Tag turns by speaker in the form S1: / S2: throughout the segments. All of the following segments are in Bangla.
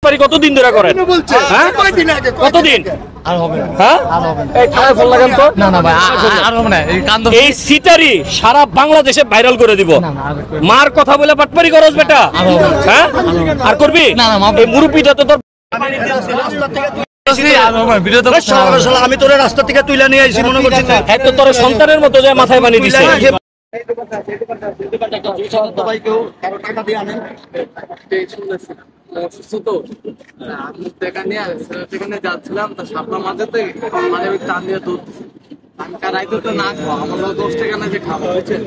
S1: বাটপারি কতদিন ধরে করেন? হ্যাঁ কতদিন? হ্যাঁ এই থানায় ফোন লাগান তো।
S2: না না ভাই আর হবে না, এই কান্দ
S1: এই সিটারি সারা বাংলাদেশে ভাইরাল করে দিব। মার কথা বলে বাটপারি করস বেটা? হ্যাঁ আর করবি? এই মুরব্বিটা তো তোর
S3: আমি তোর রাস্তা থেকে তুলে নিয়ে আইছি মনে করছি
S1: তো তোর সন্তানের মতো যে মাথায় বানিয়ে দিছে।
S2: যাচ্ছিলাম তা সাপলা মাঝেতে মানে টান দিয়ে দুধ আমি রাইতে তো না খাওয়া আমার 10 টাকা না যে খাবো বুঝছেন।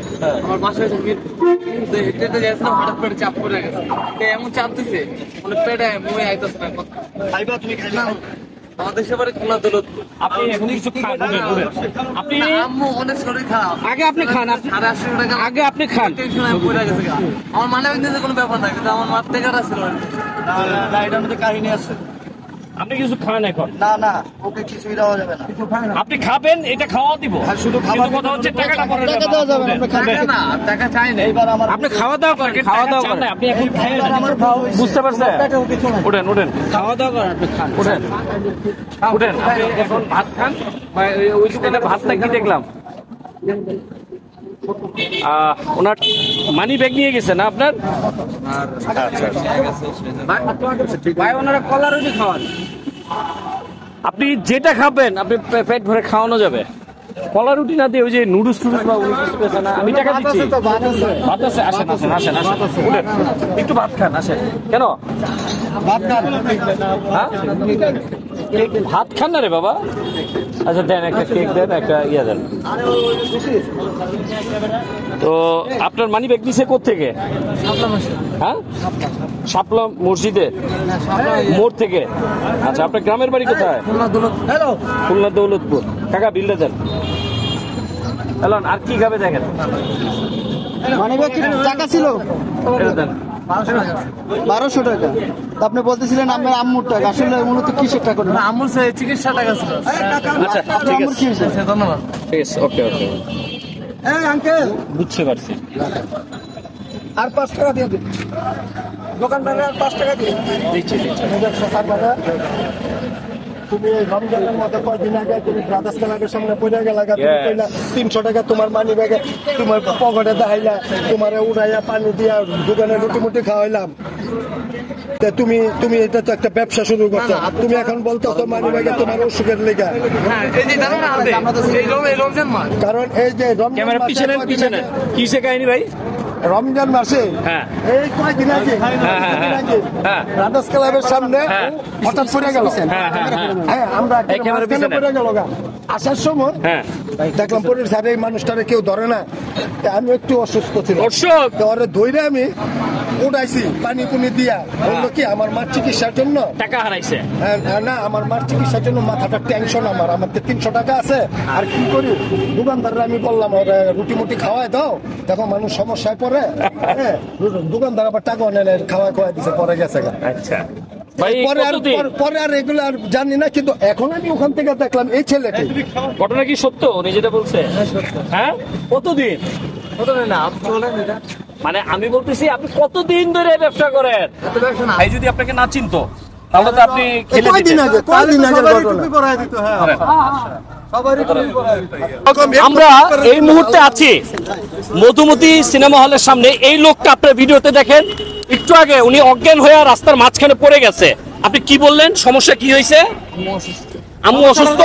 S2: আমার বাসায় হেঁটে হেঁটে যাচ্ছিলাম, হঠাৎ করে চাপ পড়ে গেছে, এমন চাপ দিছে মানে পেটে মুয়ে আইতেছে না। আমাদের সেবারে খোলা দৌলত।
S1: আপনি এখন কিছু খান, আপনি
S2: আম্মু অনেক শরীর খারাপ,
S1: আগে আপনি খান,
S2: 80 টাকা
S1: আগে আপনি খান।
S2: টেনশনে পড়ে গেছে। আমার মানে কোনো ব্যাপার না, কিন্তু আমার মার থেকে ছিল
S3: না এটার মধ্যে কাহিনী আছে।
S1: আপনি কিছু খান এখন?
S3: না না ওকে কিছুই দেওয়া যাবে না।
S1: আপনি খাবেন, এটা খাওয়া দিব।
S3: শুধু খাবার
S1: কথা হচ্ছে টাকাটা পরে
S3: টাকা দেওয়া যাবে না, আপনি খাবেন
S2: না, টাকা চাই না।
S3: এইবার আমার
S1: আপনি খাওয়া দাওয়া করেন, খাওয়া দাওয়া করেন, আপনি এখন খাইয়েন।
S3: আমার খাওয়া হয়েছে।
S1: বুঝতে পারছেন? উঠেন উঠেন, খাওয়া দাওয়া করেন, আপনি খান, উঠেন উঠেন। আপনি এখন ভাত খান। ওই দোকানে ভাতটা কি দেখলাম, ওনার মানি ব্যাগ নিয়ে গেছে না আপনার? ভাই ওনারা কলা রুটি খাওয়ান। আপনি যেটা খাবেন আপনি পেট ভরে খাওয়ানো যাবে। কলা রুটি না দিয়ে ওই যে নুডলস টুডলস বা ওই কিছু পেছে না, আমি টাকা দিচ্ছি। ভাত আছে, আসেন আসেন আসেন আসেন, উঠেন একটু ভাত খান, আসেন। কেন
S3: ভাত খান?
S1: হ্যাঁ ভাত খান না রে বাবা? আচ্ছা দেন, একটা কেক দেন, একটা ইয়া দেন। তো আপনার মানি ব্যাগ নিছে কোত্থেকে? হ্যাঁ শাপলা মসজিদে মোড় থেকে। আচ্ছা আপনার গ্রামের বাড়ি কোথায়? খুলনা দৌলতপুর। কাকা বিলটা দেন। হ্যালো, আর কি খাবে দেখেন?
S3: মানে টাকা ছিল
S1: এটা দেন।
S3: 1200 টাকা। আপনি বলতেছিলেন আমার আম্মুর টাকা, আসলে মূলত কিসের টাকা?
S2: আম্মুর চিকিৎসা টাকা ছিল।
S1: আচ্ছা ঠিক
S3: আম্মুর কি
S1: আছে,
S3: হয়েছে?
S2: ধন্যবাদ।
S1: ঠিক আছে, ওকে ওকে,
S3: আঙ্কেল
S1: বুঝতে পারছি।
S3: আর 5 টাকা দিয়ে দিন দোকানদারে, আর 5 টাকা দিয়ে
S1: দিচ্ছি দিচ্ছি।
S3: তুমি রমজানের মধ্যে কয়দিন আগে তুমি ব্রাদার্স ক্লাবের সামনে পড়ে গেলা, তুমি কইলা 300 টাকা তোমার মানি ব্যাগে তোমার পকেটে দেখাইলা, তোমার উড়াইয়া পানি দিয়া দোকানে রুটি মুটি খাওয়াইলাম। তুমি তুমি এটা তো একটা ব্যবসা শুরু করছো, তুমি এখন বলতেছো মানি ব্যাগে তোমার অসুখের লেগা। কারণ এই যে
S1: ক্যামেরা পিছনে পিছনে কিসে কাহিনী ভাই?
S3: রমজান মাসে এই কয়দিন আগে ব্রাদার্স ক্লাবের সামনে হঠাৎ পড়ে গেল। হ্যাঁ আমরা পড়ে গেল, আসার সময় দেখলাম পরের সাইডে এই মানুষটারে কেউ ধরে না। আমি একটু অসুস্থ ছিল, ওরে ধরে আমি উঠাইছি পানি পুনি দিয়া। বললো কি আমার মার চিকিৎসার জন্য
S1: টাকা হারাইছে।
S3: না আমার মার চিকিৎসার জন্য মাথাটা টেনশন, আমার 300 টাকা আছে। আর কি করি, দোকানদাররা আমি বললাম ওরা রুটি মুটি খাওয়াই দাও, দেখো মানুষ সমস্যায় পড়ে। দোকানদার আবার টাকা নেয়, খাওয়াই দিছে, পরে গেছে।
S1: আচ্ছা
S3: পরে আর এগুলো আর জানি না, কিন্তু এখন আমি ওখান থেকে দেখলাম এই ছেলেটি।
S1: ঘটনা কি সত্য উনি যেটা বলছে? হ্যাঁ কতদিন? মানে আমি বলতেছি আপনি কতদিন ধরে ব্যবসা করেন? এই যদি আপনাকে না চিনতো তাহলে তো আপনি আমরা এই মুহূর্তে আছি মধুমতি সিনেমা হলের সামনে। এই লোকটা আপনার ভিডিওতে দেখেন, একটু আগে উনি অজ্ঞান হয়ে রাস্তার মাঝখানে পড়ে গেছে। আপনি কি বললেন, সমস্যা কি হয়েছে? আম্মু অসুস্থ।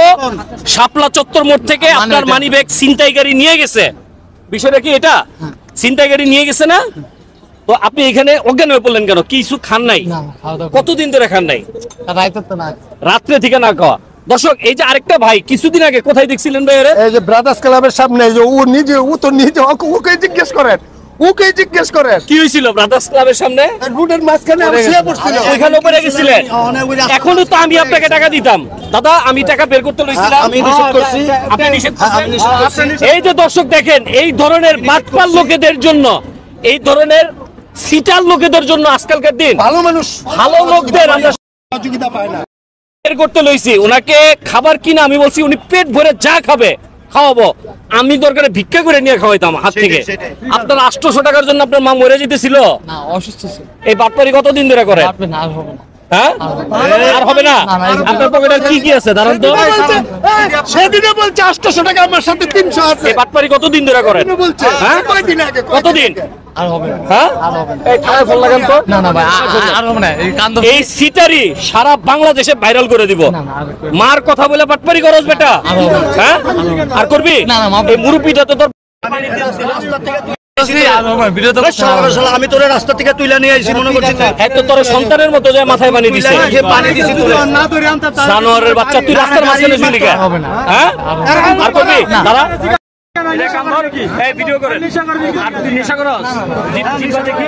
S1: শাপলা চত্বর মোড় থেকে আপনার মানি ব্যাগ ছিনতাইকারী নিয়ে গেছে। বিষয়টা কি এটা? ছিনতাইকারী নিয়ে গেছে না? তো আপনি এখানে অজ্ঞান হয়ে পড়লেন কেন? কিছু খান নাই? কতদিন ধরে খান নাই? রাত্রে থেকে না খাওয়া। দর্শক এই যে আরেকটা ভাই কিছুদিন আগে কোথায় দেখছিলেন ভাই?
S3: এই যে ব্রাদার্স ক্লাবের সামনে, যে ও নিজে, ও তো নিজে, ওকে জিজ্ঞেস করেন, ওকে জিজ্ঞেস করেন
S1: কি হয়েছিল ব্রাদার্স ক্লাবের সামনে?
S3: রুটের মাঝখানে শুয়ে পড়ছিল,
S1: ওইখানে উপরে গেছিলেন। এখনো তো আমি আপনাকে টাকা দিতাম দাদা, আমি টাকা বের করতে লইছিলাম।
S3: আমি নিষেধ করছি,
S1: আপনি নিষেধ করছেন। এই যে দর্শক দেখেন, এই ধরনের বাটপার লোকেদের জন্য, এই ধরনের সিটার লোকেদের জন্য আজকালকার দিন
S3: ভালো মানুষ,
S1: ভালো লোকদের আমরা
S3: সহযোগিতা পায় না।
S1: বের করতে লইছি। ওনাকে খাবার কিনা আমি বলছি উনি পেট ভরে যা খাবে খাওয়াবো, আমি দরকারে ভিক্ষা করে নিয়ে খাওয়াইতাম হাত থেকে। আপনার 800 টাকার জন্য আপনার মা মরে যেতেছিল,
S2: অসুস্থ ছিল।
S1: এই বাটপারি কতদিন ধরে করে? হ্যাঁ আর হবে না আপনার পকেটে কি কি আছে দাঁড়ান তো
S3: সেদিনে বলছে 800 টাকা আমার সাথে 300 আছে
S1: এই বাটপারি কতদিন ধরে করেন
S3: বলছে
S1: হ্যাঁ
S3: কয়দিন আগে
S1: কতদিন
S2: আর হবে না
S1: হ্যাঁ এই থানায় ফোন লাগান তো
S2: না না ভাই আর হবে না এই কান্দ
S1: এই সিটারি সারা বাংলাদেশে ভাইরাল করে দিব মার কথা বলে বাটপারি করস বেটা হ্যাঁ আর করবি
S2: না, না, মাফ।
S1: এই মুরুপিটা তো তোর
S2: ভিডিও তো
S3: আমি তোরে রাস্তা থেকে তুলে নিয়ে আইছি মনে করছিস
S1: হ্যাঁ তো তোর সন্তানের মতো যে মাথায় পানি দিছে
S3: পানি দিছি তুলে
S1: জানোয়ারের বাচ্চা তুই রাস্তার মাঝখানে ঝুলি কে হ্যাঁ আর করবি দাঁড়া এটা কাম ধর এই ভিডিও করে আর তুই নেশা করস জিনিসটা দেখি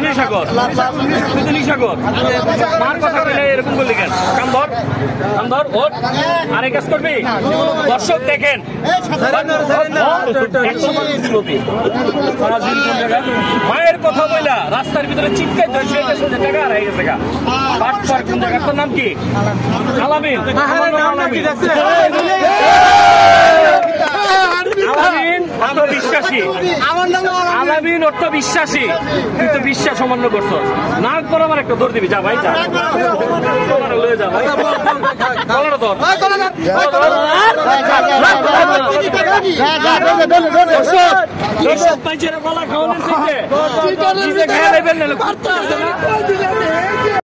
S1: নেশা কর তুই তো নেশা কর মার কথা বলে এরকম বললি কেন কাম ধর ওঠ আরে কাজ করবি দর্শক দেখেন মায়ের কথা বইলা রাস্তার ভিতরে চিৎকার ধরে টাকা হারাই গেছে গা বাট পার কোন জায়গা তোর নাম কি আলামিন আলামিন আত্মবিশ্বাসী আলামিন অর্থবিশ্বাসী তুই তো বিশ্বাস অমান্য করছো নাক বরাবর একটা দৌড় দিবি যা ভাই যা লয়ে যা ভাই কলার ধর দর্শক পাইছে গলা খাওয়ানোর থেকে নিজে খেয়ে নেবেন না